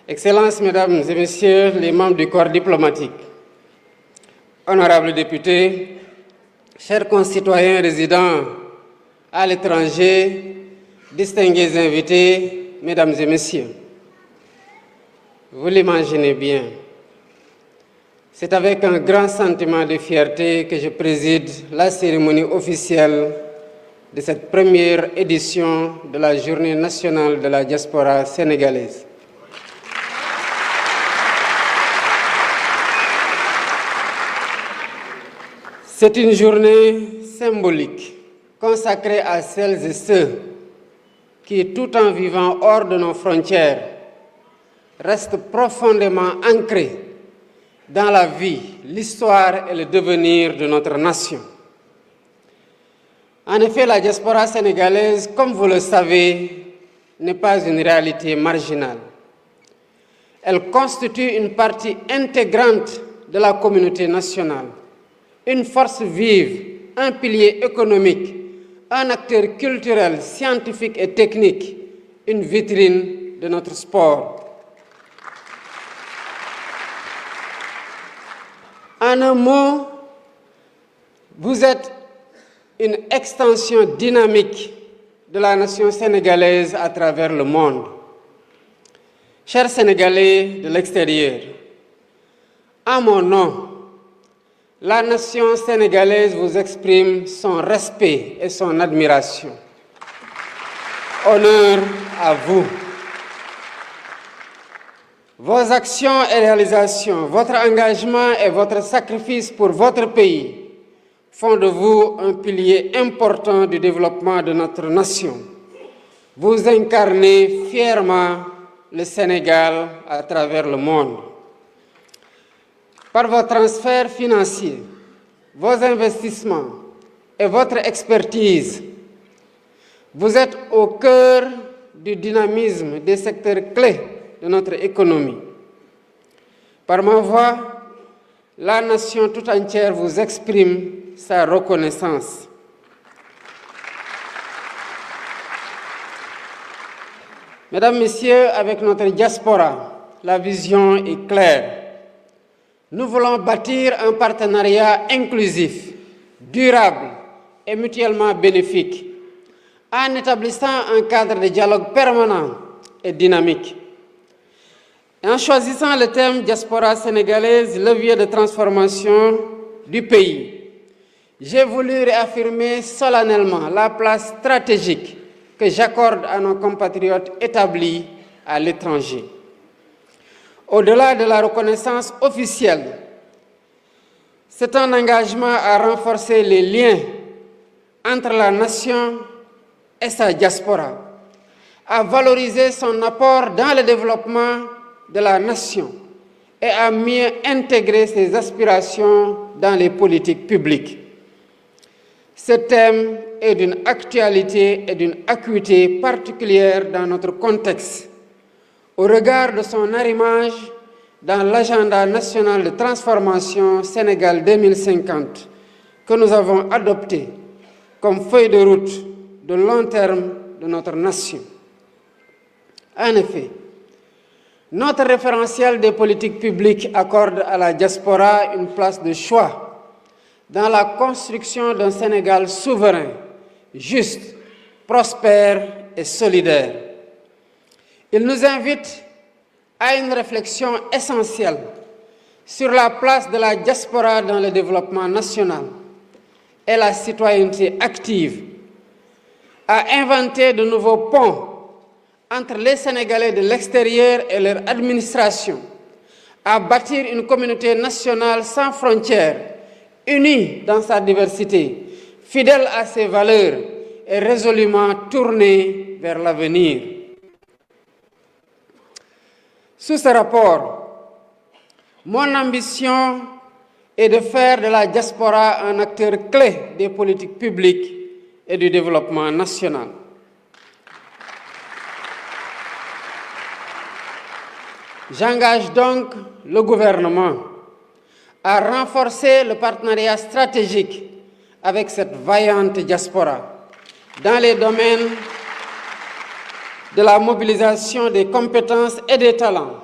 Excellences, Mesdames et Messieurs les membres du corps diplomatique, honorables députés, chers concitoyens résidant à l'étranger, distingués invités, Mesdames et Messieurs, vous l'imaginez bien, c'est avec un grand sentiment de fierté que je préside la cérémonie officielle de cette première édition de la Journée nationale de la diaspora sénégalaise. C'est une journée symbolique consacrée à celles et ceux qui, tout en vivant hors de nos frontières, restent profondément ancrés dans la vie, l'histoire et le devenir de notre nation. En effet, la diaspora sénégalaise, comme vous le savez, n'est pas une réalité marginale. Elle constitue une partie intégrante de la communauté nationale, une force vive, un pilier économique, un acteur culturel, scientifique et technique, une vitrine de notre sport. En un mot, vous êtes une extension dynamique de la nation sénégalaise à travers le monde. Chers Sénégalais de l'extérieur, en mon nom, la nation sénégalaise vous exprime son respect et son admiration. Honneur à vous. Vos actions et réalisations, votre engagement et votre sacrifice pour votre pays font de vous un pilier important du développement de notre nation. Vous incarnez fièrement le Sénégal à travers le monde. Par vos transferts financiers, vos investissements et votre expertise, vous êtes au cœur du dynamisme des secteurs clés de notre économie. Par ma voix, la nation tout entière vous exprime sa reconnaissance. Mesdames, Messieurs, avec notre diaspora, la vision est claire. Nous voulons bâtir un partenariat inclusif, durable et mutuellement bénéfique, en établissant un cadre de dialogue permanent et dynamique. En choisissant le thème diaspora sénégalaise, levier de transformation du pays, j'ai voulu réaffirmer solennellement la place stratégique que j'accorde à nos compatriotes établis à l'étranger. Au-delà de la reconnaissance officielle, c'est un engagement à renforcer les liens entre la nation et sa diaspora, à valoriser son apport dans le développement de la nation et à mieux intégrer ses aspirations dans les politiques publiques. Ce thème est d'une actualité et d'une acuité particulière dans notre contexte, au regard de son arrimage dans l'agenda national de transformation Sénégal 2050 que nous avons adopté comme feuille de route de long terme de notre nation. En effet, notre référentiel des politiques publiques accorde à la diaspora une place de choix dans la construction d'un Sénégal souverain, juste, prospère et solidaire. Il nous invite à une réflexion essentielle sur la place de la diaspora dans le développement national et la citoyenneté active, à inventer de nouveaux ponts entre les Sénégalais de l'extérieur et leur administration, à bâtir une communauté nationale sans frontières, unie dans sa diversité, fidèle à ses valeurs et résolument tournée vers l'avenir. Sous ce rapport, mon ambition est de faire de la diaspora un acteur clé des politiques publiques et du développement national. J'engage donc le gouvernement à renforcer le partenariat stratégique avec cette vaillante diaspora dans les domaines de la mobilisation des compétences et des talents,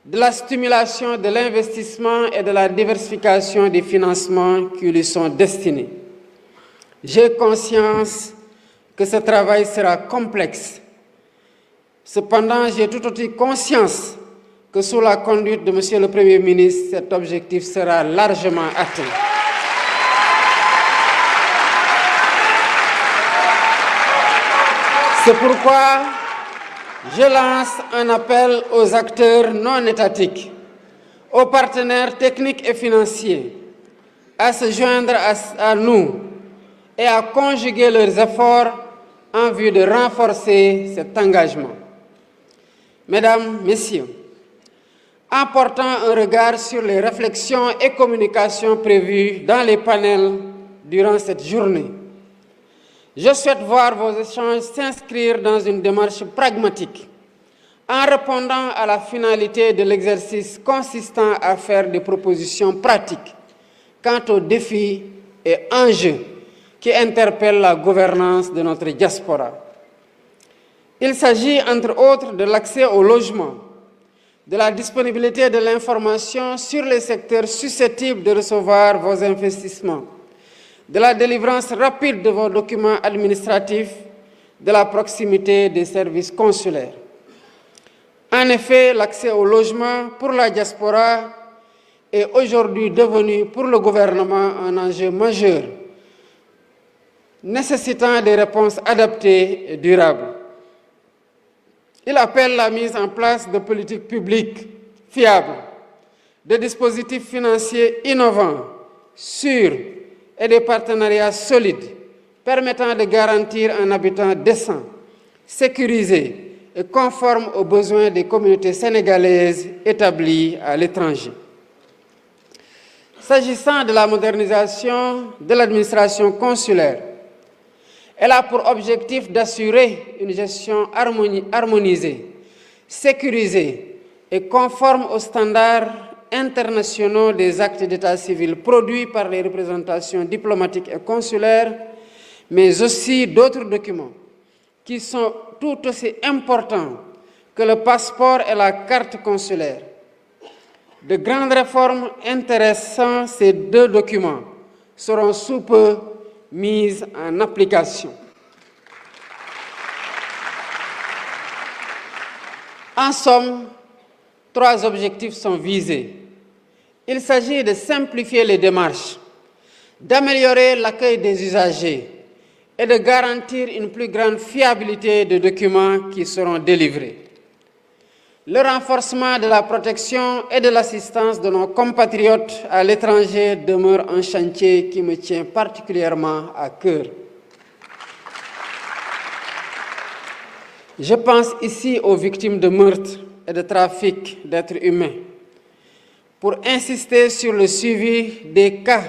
de la stimulation de l'investissement et de la diversification des financements qui lui sont destinés. J'ai conscience que ce travail sera complexe. Cependant, j'ai tout aussi conscience que sous la conduite de M. le Premier ministre, cet objectif sera largement atteint. C'est pourquoi je lance un appel aux acteurs non étatiques, aux partenaires techniques et financiers, à se joindre à nous et à conjuguer leurs efforts en vue de renforcer cet engagement. Mesdames, Messieurs, en portant un regard sur les réflexions et communications prévues dans les panels durant cette journée, je souhaite voir vos échanges s'inscrire dans une démarche pragmatique, en répondant à la finalité de l'exercice consistant à faire des propositions pratiques quant aux défis et enjeux qui interpellent la gouvernance de notre diaspora. Il s'agit, entre autres, de l'accès au logement, de la disponibilité de l'information sur les secteurs susceptibles de recevoir vos investissements, de la délivrance rapide de vos documents administratifs, de la proximité des services consulaires. En effet, l'accès au logement pour la diaspora est aujourd'hui devenu pour le gouvernement un enjeu majeur, nécessitant des réponses adaptées et durables. Il appelle la mise en place de politiques publiques fiables, de dispositifs financiers innovants, sûrs et des partenariats solides permettant de garantir un habitat décent, sécurisé et conforme aux besoins des communautés sénégalaises établies à l'étranger. S'agissant de la modernisation de l'administration consulaire, elle a pour objectif d'assurer une gestion harmonisée, sécurisée et conforme aux standards internationaux des actes d'état civil produits par les représentations diplomatiques et consulaires, mais aussi d'autres documents qui sont tout aussi importants que le passeport et la carte consulaire. De grandes réformes intéressant ces deux documents seront sous peu mises en application. En somme, 3 objectifs sont visés. Il s'agit de simplifier les démarches, d'améliorer l'accueil des usagers et de garantir une plus grande fiabilité des documents qui seront délivrés. Le renforcement de la protection et de l'assistance de nos compatriotes à l'étranger demeure un chantier qui me tient particulièrement à cœur. Je pense ici aux victimes de meurtres et de trafic d'êtres humains, pour insister sur le suivi des cas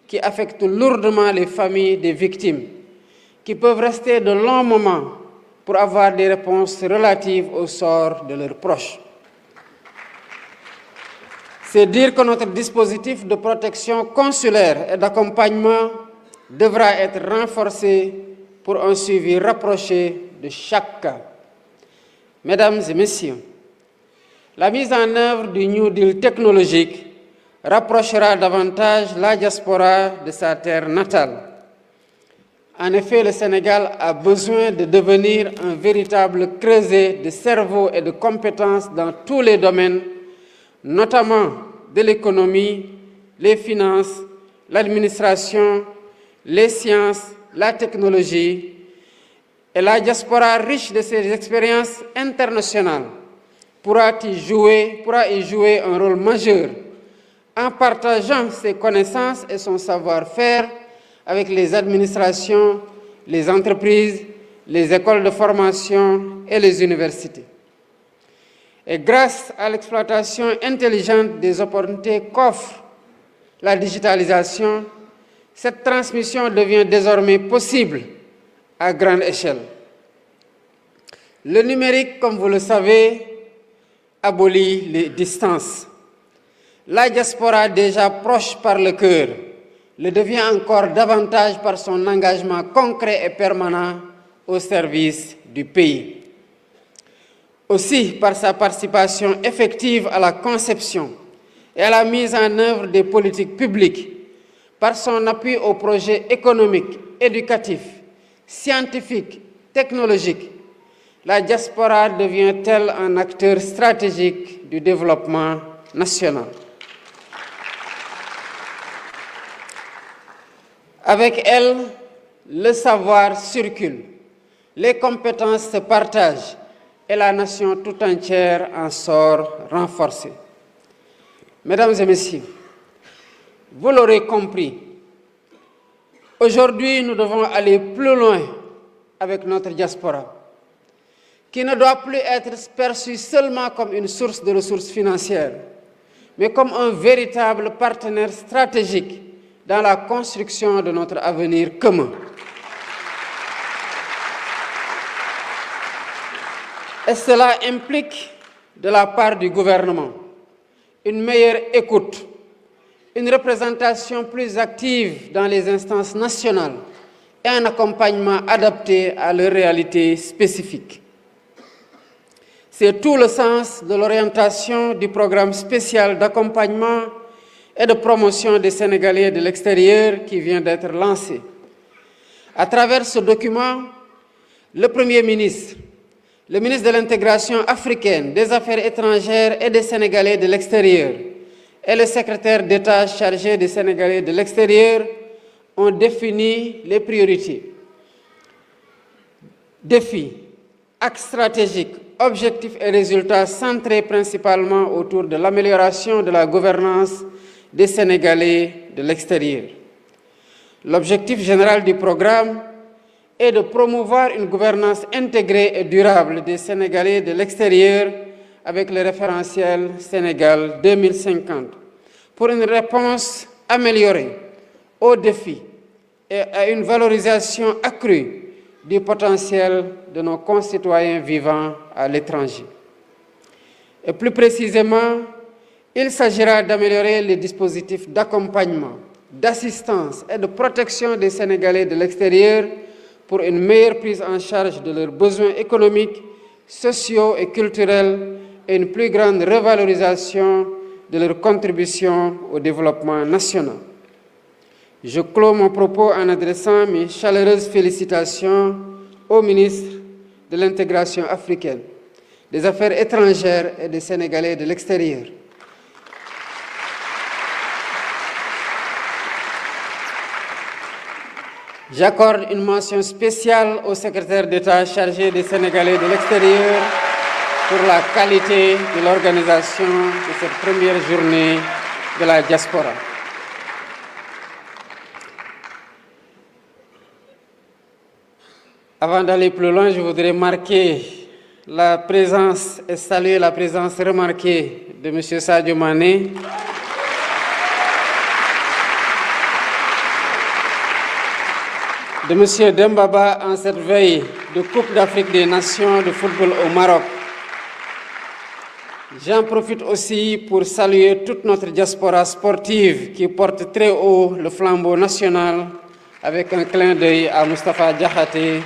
qui affectent lourdement les familles des victimes, qui peuvent rester de longs moments pour avoir des réponses relatives au sort de leurs proches. C'est dire que notre dispositif de protection consulaire et d'accompagnement devra être renforcé pour un suivi rapproché de chaque cas. Mesdames et Messieurs, la mise en œuvre du New Deal technologique rapprochera davantage la diaspora de sa terre natale. En effet, le Sénégal a besoin de devenir un véritable creuset de cerveau et de compétences dans tous les domaines, notamment de l'économie, les finances, l'administration, les sciences, la technologie, et la diaspora riche de ses expériences internationales pourra y jouer un rôle majeur en partageant ses connaissances et son savoir-faire avec les administrations, les entreprises, les écoles de formation et les universités. Et grâce à l'exploitation intelligente des opportunités qu'offre la digitalisation, cette transmission devient désormais possible à grande échelle. Le numérique, comme vous le savez, abolit les distances. La diaspora, déjà proche par le cœur, le devient encore davantage par son engagement concret et permanent au service du pays. aussi par sa participation effective à la conception et à la mise en œuvre des politiques publiques, par son appui aux projets économiques, éducatifs, scientifiques, technologiques, la diaspora devient-elle un acteur stratégique du développement national. Avec elle, le savoir circule, les compétences se partagent et la nation tout entière en sort renforcée. Mesdames et messieurs, vous l'aurez compris, aujourd'hui nous devons aller plus loin avec notre diaspora, qui ne doit plus être perçue seulement comme une source de ressources financières, mais comme un véritable partenaire stratégique dans la construction de notre avenir commun. Et cela implique, de la part du gouvernement, une meilleure écoute, une représentation plus active dans les instances nationales et un accompagnement adapté à leurs réalités spécifiques. C'est tout le sens de l'orientation du programme spécial d'accompagnement et de promotion des Sénégalais de l'extérieur qui vient d'être lancé. À travers ce document, le Premier ministre, le ministre de l'Intégration africaine, des Affaires étrangères et des Sénégalais de l'extérieur et le secrétaire d'État chargé des Sénégalais de l'extérieur ont défini les priorités, défis, axes stratégiques, objectifs et résultats centrés principalement autour de l'amélioration de la gouvernance des Sénégalais de l'extérieur. L'objectif général du programme est de promouvoir une gouvernance intégrée et durable des Sénégalais de l'extérieur avec le référentiel Sénégal 2050 pour une réponse améliorée aux défis et à une valorisation accrue du potentiel de nos concitoyens vivant à l'étranger. Et plus précisément, il s'agira d'améliorer les dispositifs d'accompagnement, d'assistance et de protection des Sénégalais de l'extérieur pour une meilleure prise en charge de leurs besoins économiques, sociaux et culturels et une plus grande revalorisation de leur contribution au développement national. Je clôt mon propos en adressant mes chaleureuses félicitations au ministre de l'Intégration africaine, des Affaires étrangères et des Sénégalais de l'extérieur. J'accorde une mention spéciale au secrétaire d'État chargé des Sénégalais de l'extérieur pour la qualité de l'organisation de cette première journée de la diaspora. Avant d'aller plus loin, je voudrais marquer la présence et saluer la présence remarquée de M. Sadio Mané, de M. Dembaba en cette veille de Coupe d'Afrique des Nations de football au Maroc. J'en profite aussi pour saluer toute notre diaspora sportive qui porte très haut le flambeau national avec un clin d'œil à Moustapha Diakhaté,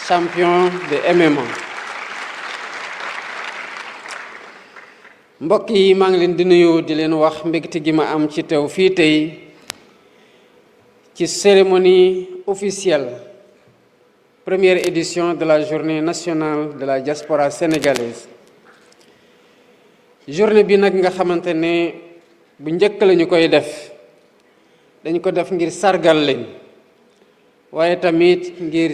champion de MMA. mbokk yi maa ngi leen di nuyu di leen wax mbégte gi ma am ci teew fii tey ci cérémonie officielle première édition de la journée nationale de la diaspora sénégalaise. journée bi nag nga xamante ne bu njëkk lañu koy def dañ ko def ngir sargal leen waaye tamit ngir